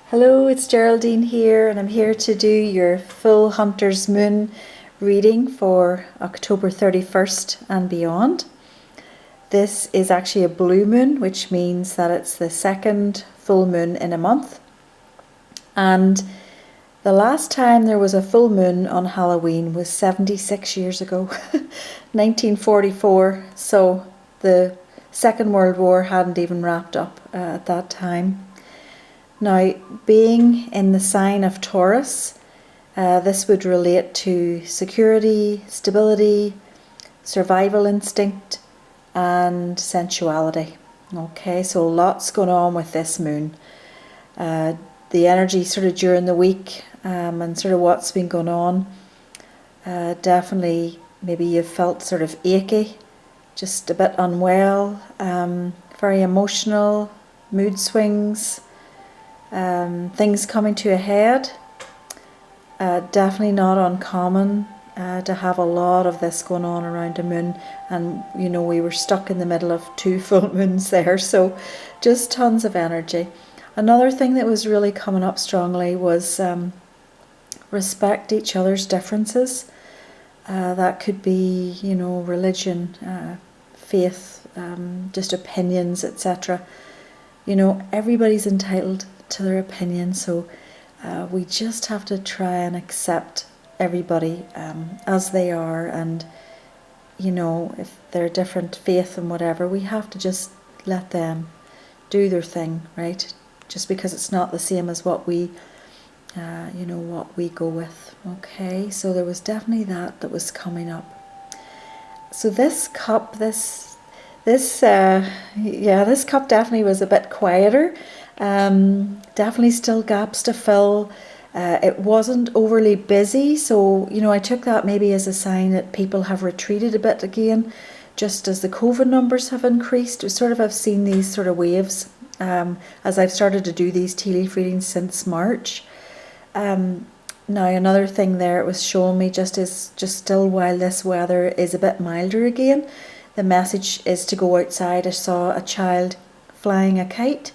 Hello, it's Geraldine here, and I'm here to do your full Hunter's Moon reading for October 31st and beyond. This is actually a blue moon, which means that it's the second full moon in a month. And the last time there was a full moon on Halloween was 76 years ago, 1944. So the Second World War hadn't even wrapped up at that time. Now, being in the sign of Taurus, this would relate to security, stability, survival instinct, and sensuality. Okay, so lots going on with this moon. The energy sort of during the week and sort of what's been going on. Definitely, maybe you've felt sort of achy, just a bit unwell, very emotional, mood swings. Things coming to a head. Definitely not uncommon to have a lot of this going on around a moon, and you know, we were stuck in the middle of two full moons there, so just tons of energy. Another thing that was really coming up strongly was respect each other's differences. That could be, you know, religion, faith, just opinions, etc. You know, everybody's entitled to their opinion, so we just have to try and accept everybody as they are, and you know, if they're different faith and whatever, we have to just let them do their thing, right? Just because it's not the same as what we you know, what we go with. Okay, so there was definitely that was coming up. So this cup, this cup definitely was a bit quieter. Definitely still gaps to fill. It wasn't overly busy, so you know, I took that maybe as a sign that people have retreated a bit again, just as the COVID numbers have increased. I've seen these sort of waves as I've started to do these tea leaf readings since March. Now another thing there, it was showing me just still while this weather is a bit milder again, the message is to go outside. I saw a child flying a kite,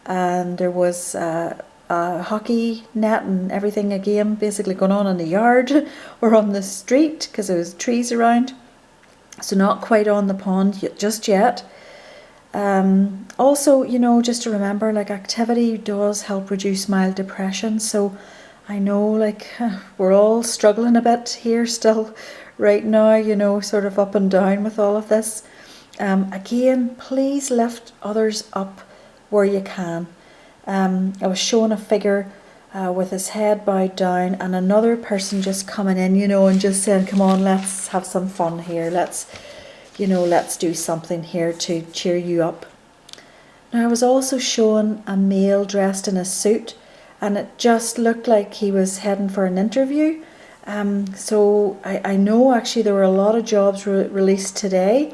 and there was a hockey net and everything, a game basically going on in the yard or on the street because there was trees around, so not quite on the pond just yet. Also, you know, just to remember, like, activity does help reduce mild depression, so I know, like, we're all struggling a bit here still right now, you know, sort of up and down with all of this. Again, please lift others up where you can. I was showing a figure with his head bowed down, and another person just coming in, you know, and just saying, come on, let's have some fun here, let's do something here to cheer you up. Now, I was also showing a male dressed in a suit, and it just looked like he was heading for an interview. So I know actually there were a lot of jobs released today.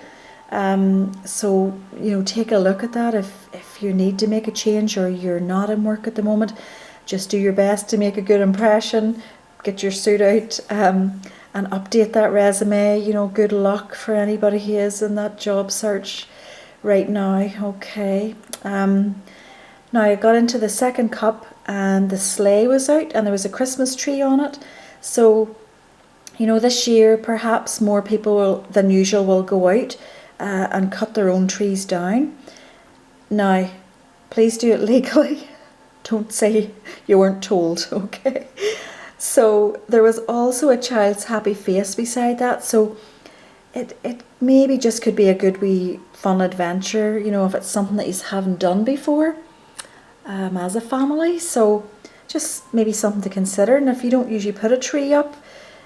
So, you know, take a look at that. If you need to make a change or you're not in work at the moment, just do your best to make a good impression, get your suit out, and update that resume. You know, good luck for anybody who is in that job search right now. Okay. Now I got into the second cup, and the sleigh was out, and there was a Christmas tree on it. So, you know, this year perhaps more people than usual will go out and cut their own trees down. Now, please do it legally. Don't say you weren't told, okay? So there was also a child's happy face beside that, so it maybe just could be a good wee fun adventure, you know, if it's something that you haven't done before as a family. So just maybe something to consider. And if you don't usually put a tree up,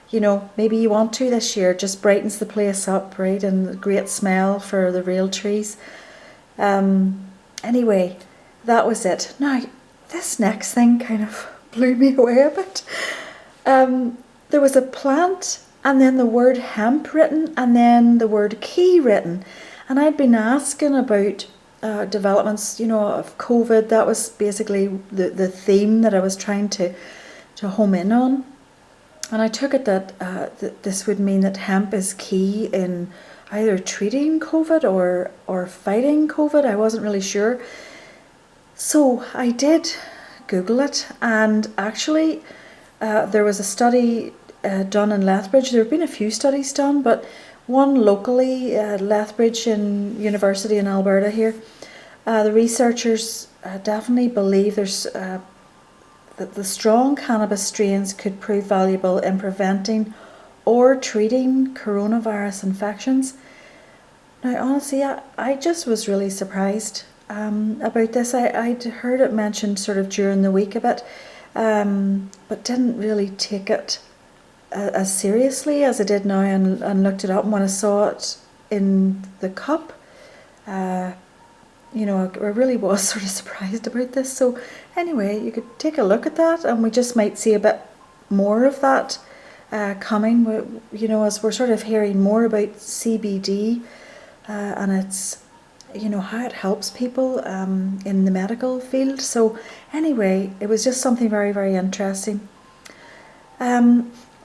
you know, maybe you want to this year. It just brightens the place up, right? And a great smell for the real trees. Anyway, that was it. Now, this next thing kind of blew me away a bit. There was a plant, and then the word hemp written, and then the word key written. And I'd been asking about developments, you know, of COVID. That was basically the theme that I was trying to home in on. And I took it that this would mean that hemp is key in either treating COVID or fighting COVID. I wasn't really sure. So I did Google it, and actually there was a study done in Lethbridge. There have been a few studies done, but one locally, Lethbridge University in Alberta here. The researchers definitely believe that the strong cannabis strains could prove valuable in preventing or treating coronavirus infections. Now, honestly, I just was really surprised about this. I'd heard it mentioned sort of during the week a bit, but didn't really take it as seriously as I did now, and looked it up. And when I saw it in the cup, you know, I really was sort of surprised about this. So anyway, you could take a look at that, and we just might see a bit more of that coming, you know, as we're sort of hearing more about CBD and its, you know, how it helps people in the medical field. So anyway, it was just something very, very interesting.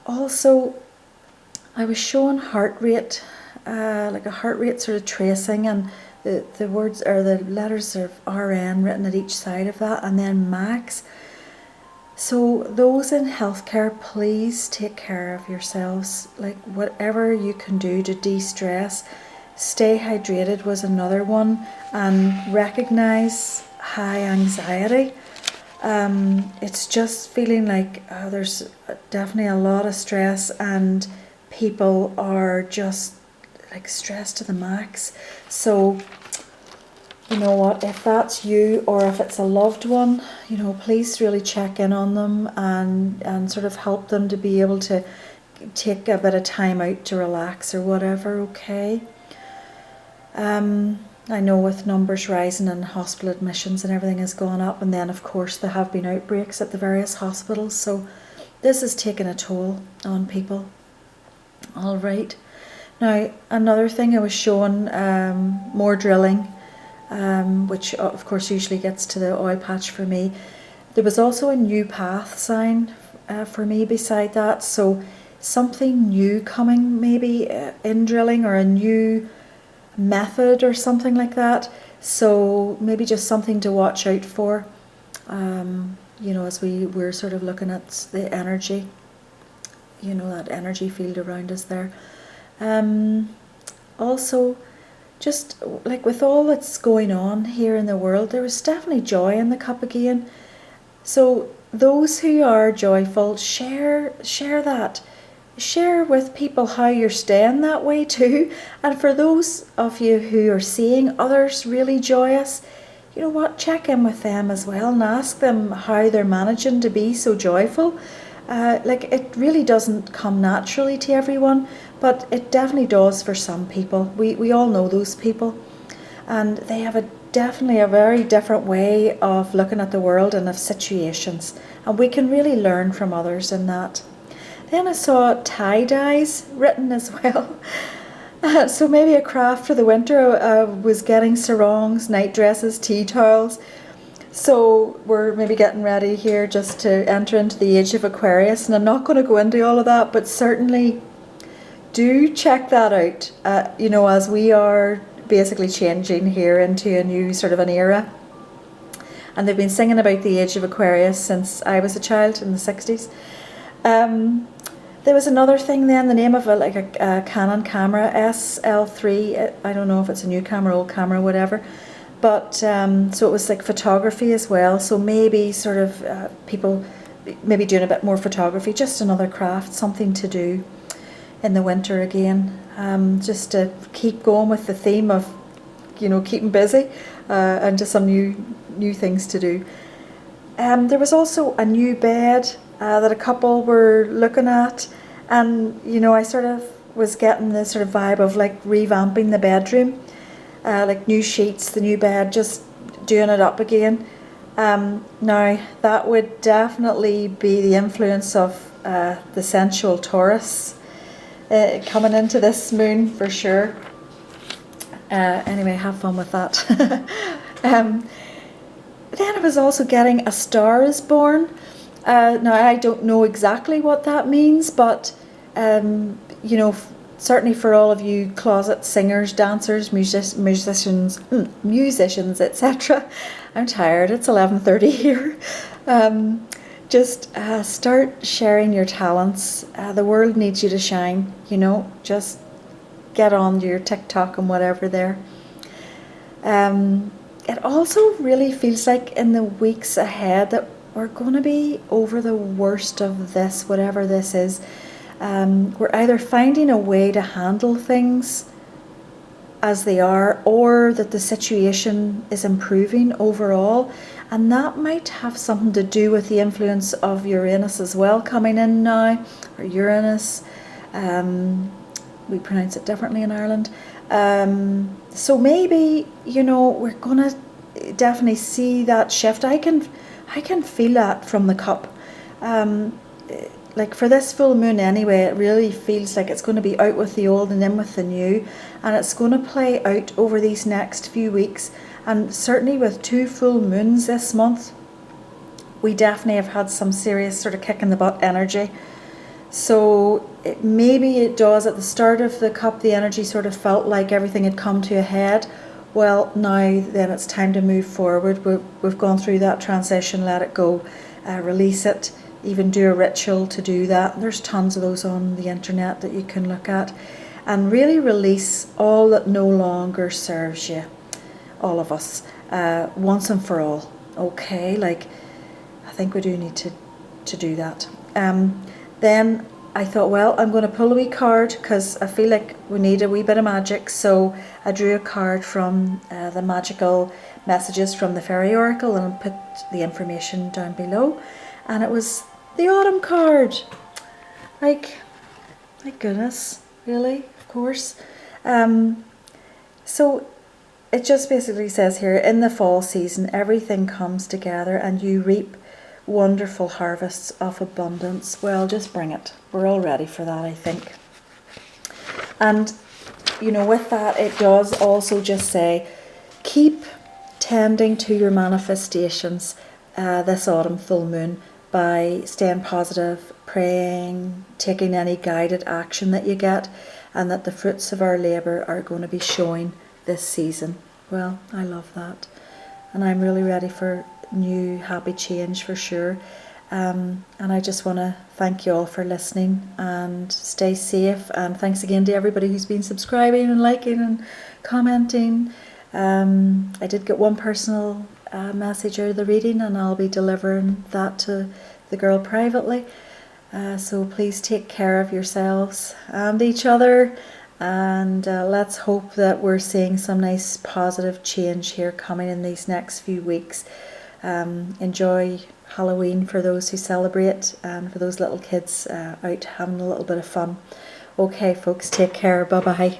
Also, I was shown heart rate, like a heart rate sort of tracing, and the words or the letters of RN written at each side of that, and then max. So those in healthcare, please take care of yourselves. Like whatever you can do to de-stress. Stay hydrated was another one, and recognise high anxiety. It's just feeling like there's definitely a lot of stress, and people are just like stressed to the max. So you know what, if that's you or if it's a loved one, you know, please really check in on them and sort of help them to be able to take a bit of time out to relax or whatever, okay? I know with numbers rising and hospital admissions and everything has gone up, and then of course there have been outbreaks at the various hospitals, so this is taking a toll on people. All right. Now another thing I was shown, more drilling, which of course usually gets to the oil patch for me. There was also a new path sign for me beside that, so something new coming maybe in drilling, or a new method or something like that. So maybe just something to watch out for, you know, as we're sort of looking at the energy, you know, that energy field around us there. Also, just like with all that's going on here in the world, there was definitely joy in the cup again. So those who are joyful, share that. Share with people how you're staying that way too. And for those of you who are seeing others really joyous, you know what, check in with them as well and ask them how they're managing to be so joyful. Like it really doesn't come naturally to everyone, but it definitely does for some people. We all know those people, and they have definitely a very different way of looking at the world and of situations, and we can really learn from others in that. Then I saw tie-dyes written as well. So maybe a craft for the winter. Was getting sarongs, night dresses, tea towels. So we're maybe getting ready here just to enter into the age of Aquarius, and I'm not going to go into all of that, but certainly do check that out, you know, as we are basically changing here into a new sort of an era. And they've been singing about the age of Aquarius since I was a child in the 60s. There was another thing then, the name of a Canon camera, SL3, I don't know if it's a new camera, old camera, whatever. But so it was like photography as well, so maybe sort of people maybe doing a bit more photography, just another craft, something to do in the winter again, just to keep going with the theme of, you know, keeping busy, and just some new things to do. There was also a new bed that a couple were looking at, and you know, I sort of was getting this sort of vibe of like revamping the bedroom, like new sheets, the new bed, just doing it up again. Now that would definitely be the influence of the sensual Taurus coming into this moon for sure. Anyway, have fun with that. Then I was also getting A Star Is Born. Now I don't know exactly what that means, but you know, certainly for all of you closet singers, dancers, musicians, etc. I'm tired, it's 11:30 here. Just start sharing your talents. The world needs you to shine, you know, just get on your TikTok and whatever there. It also really feels like in the weeks ahead that we're going to be over the worst of this, whatever this is. We're either finding a way to handle things as they are, or that the situation is improving overall, and that might have something to do with the influence of Uranus as well coming in now, or Uranus. We pronounce it differently in Ireland. So maybe, you know, we're gonna definitely see that shift. I can feel that from the cup. Like for this full moon anyway, it really feels like it's going to be out with the old and in with the new, and it's going to play out over these next few weeks. And certainly with 2 full moons this month, we definitely have had some serious sort of kick in the butt energy. So maybe it does at the start of the cup, the energy sort of felt like everything had come to a head. Well, now then it's time to move forward. We've gone through that transition, let it go, release it. Even do a ritual to do that. There's tons of those on the internet that you can look at, and really release all that no longer serves you, all of us, once and for all. Okay, like I think we do need to do that. Then I thought, well, I'm going to pull a wee card because I feel like we need a wee bit of magic. So I drew a card from the magical messages from the Fairy Oracle, and put the information down below, and it was the autumn card. Like, my goodness, really, of course. So it just basically says here, in the fall season, everything comes together and you reap wonderful harvests of abundance. Well, just bring it. We're all ready for that, I think. And, you know, with that, it does also just say, keep tending to your manifestations this autumn full moon, by staying positive, praying, taking any guided action that you get, and that the fruits of our labour are going to be showing this season. Well, I love that. And I'm really ready for new happy change for sure. And I just want to thank you all for listening, and stay safe. And thanks again to everybody who's been subscribing and liking and commenting. I did get one personal message out of the reading, and I'll be delivering that to the girl privately. So please take care of yourselves and each other, and let's hope that we're seeing some nice positive change here coming in these next few weeks. Enjoy Halloween for those who celebrate, and for those little kids out having a little bit of fun. Okay folks, take care, bye bye.